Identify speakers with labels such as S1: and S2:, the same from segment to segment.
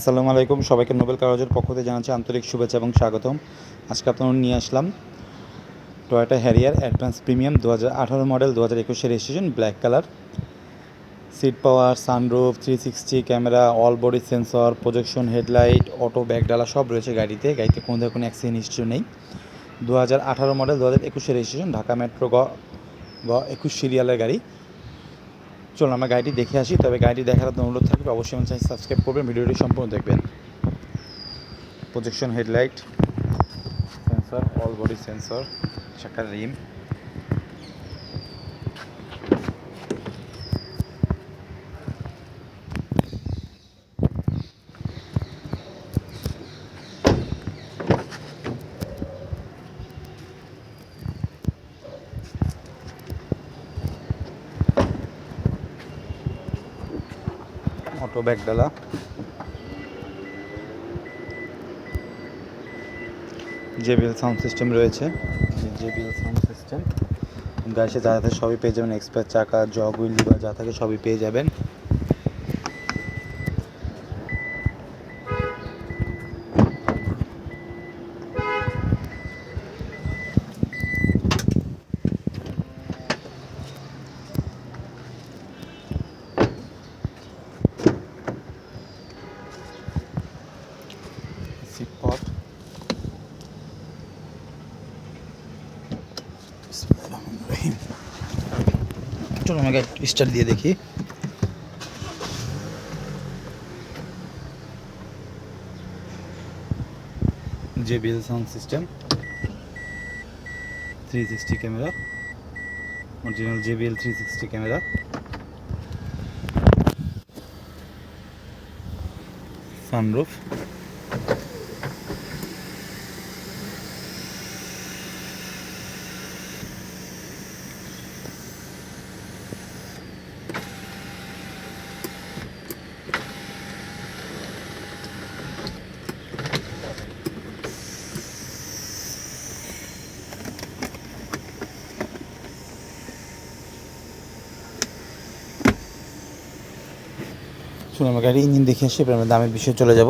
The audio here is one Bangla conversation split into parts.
S1: আসসালামু আলাইকুম, সবাইকে নোবেল কাগজের পক্ষ থেকে জানাচ্ছি আন্তরিক শুভেচ্ছা এবং স্বাগতম। আজকে আপনাদের নিয়ে আসলাম Toyota Harrier advance premium 2018 model, 2021 registration, black colour. Seat power, sunroof, 360 camera, all body sensor, projection headlight, auto ব্যাকডালা সব রয়েছে গাড়িতে কোনো ধরনের কোনো অ্যাক্সিডেন্ট হিস্ট্রি নেই। 2018 মডেল, 2021 রেজিস্ট্রেশন, ঢাকা মেট্রো গ 21 সিরিয়ালের গাড়ি। চলুন আমরা গাড়িটি দেখে আসি। তবে গাড়িটি দেখার আপনার অনুরোধ থাকবে, অবশ্যই আমার চ্যানেল সাবস্ক্রাইব করবেন, ভিডিওটি সম্পূর্ণ দেখবেন। Projection headlight, sensor, all body sensor, চাকার রিম, অটো ব্যাকডালা, জেবিএল সাউন্ড সিস্টেম রয়েছে। জেবিএল সাউন্ড সিস্টেম গাড়িতে যা থাকে সবই পেয়ে যাবেন। এক্সপ্রেস চাকা, জগ হুইল লিভার যা থাকে সবই পেয়ে যাবেন। সিট পট, চলো আমাকে স্টার্ট দিয়ে দেখি। JBL sound system, 360 camera, original JBL 360 camera, sunroof, শুনুন আমার গাড়ি ইঞ্জিন দেখে আসি, এবার আমরা দামের বিষয়ে চলে যাব।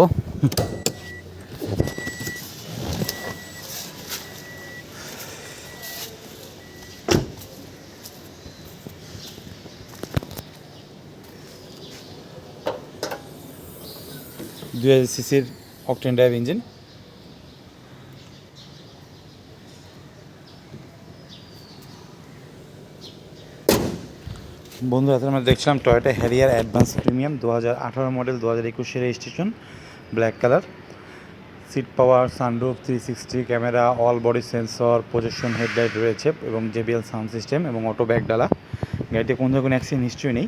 S1: সিসির অকটেন ড্রাইভ ইঞ্জিন। বন্ধুরা, আমরা দেখছিলাম Toyota Harrier advance premium 2018 model, 2021 registration, black colour. Seat power, sunroof, 360 camera, all body sensor, projection headlight রয়েছে এবং জেবিএল সাউন্ড সিস্টেম এবং অটো ব্যাকডালা। গাড়িতে কোনো ধরনের অ্যাক্সিডেন্ট হিস্ট্রি নেই।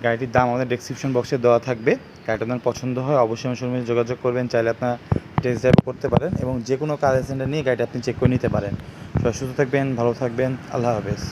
S1: গাড়িটির দাম আমাদের ডেসক্রিপশন বক্সে দেওয়া থাকবে। গাড়িটা আপনার পছন্দ হয় অবশ্যই আমার সঙ্গে যোগাযোগ করবেন। চাইলে আপনার টেস্ট ড্রাইভ করতে পারেন এবং যে কোনো কার সেন্টার নিয়ে গাড়িটা আপনি চেক করে নিতে পারেন। সবাই সুস্থ থাকবেন, ভালো থাকবেন, আল্লাহ হাফেজ।